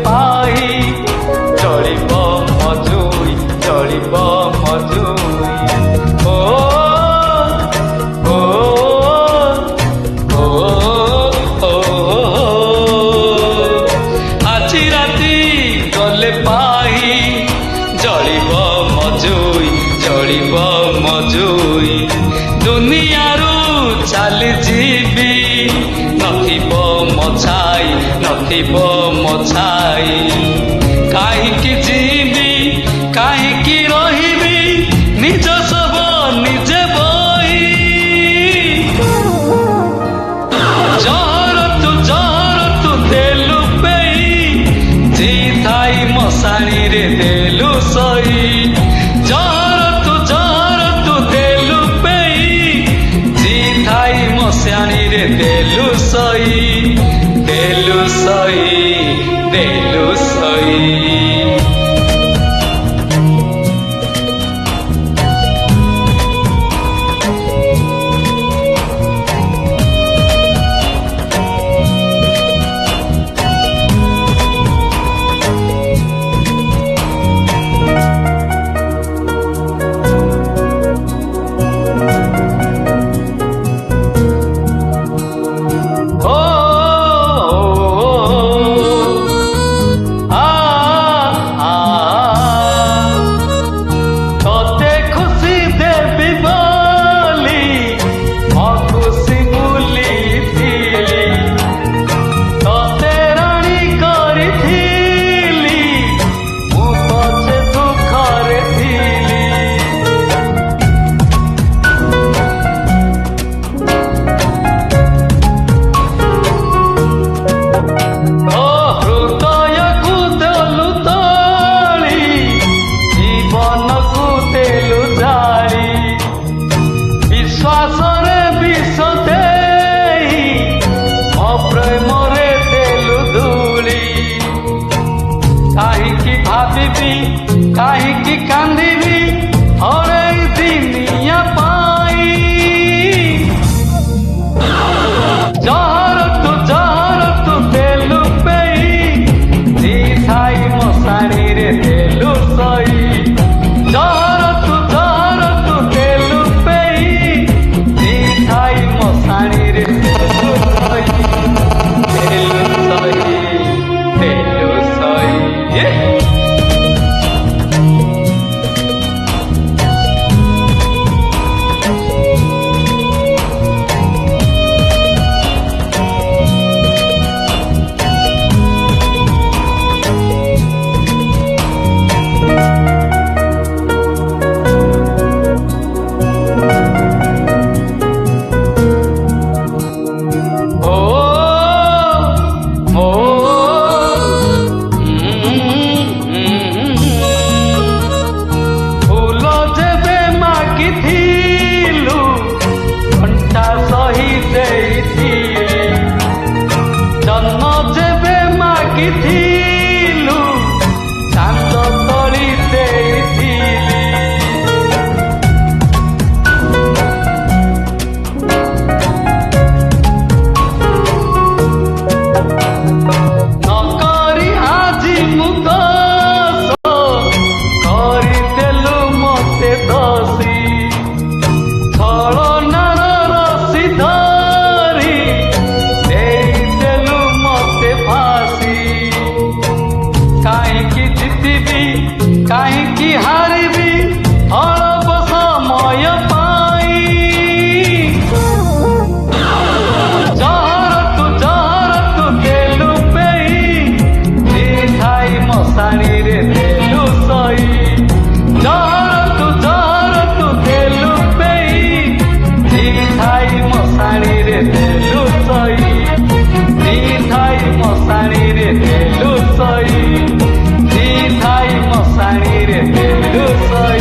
पाई चलिब मजुई चलिब मजुई ओ ओ ओ ओ আজি রাতি গলে পাই চলিব মজুই চলিব মজুই দুনিয়ারু চালি ଯିବି নথিব মছাই নথিব মছাই কাহিকি ଯିବି কাহিকি রহিবি নিজ সব নিজে বই জহর তু দেলু পেই জি থাই মশাণী রে দেলু সই জহর তু দেলু পেই জি থাই মশাণী রে দেলু সই দেলু সই দেলু সই কাহিকি কান্দিবি হরে দিনিয়া পাই জহর তু দেলু পেই জি থাই মশাণী রে দেলু সই জহর তু দেলু পেই জি থাই মশাণী রে দেলু সই দেলু সই দেলু সই জন্ম যেবে মাগিথিলু চান্দ তলি ଦେଇଥିଲି নকরি আজি মু দোষ କରିଦେଲୁ ମତେ ଦୋଷୀ ଛଳନାର ରସି ଧରି ଦେଇଦେଲୁ ମତେ ফাঁসি କାହିଁକି ଜିତିବି କାହିଁକି ହାରିବି ଅଳପ ସମୟ ପାଇଁ ଜହର ତୁ ଦେଲୁ ପେଇ ଜି ଥାଇ ମଶାଣୀ ରେ ଦେଲୁ ସଇ ଜହର ତୁ ଦେଲୁ ପେଇ ଜି ଥାଇ ମଶାଣୀ ରେ ଦେଲୁ ସଇ ଜି ଥାଇ ମଶାଣୀ ରେ ଦେଲୁ ସଇ ଜି ଥାଇ ମଶାଣୀ ରେ ଦେଲୁ ସଇ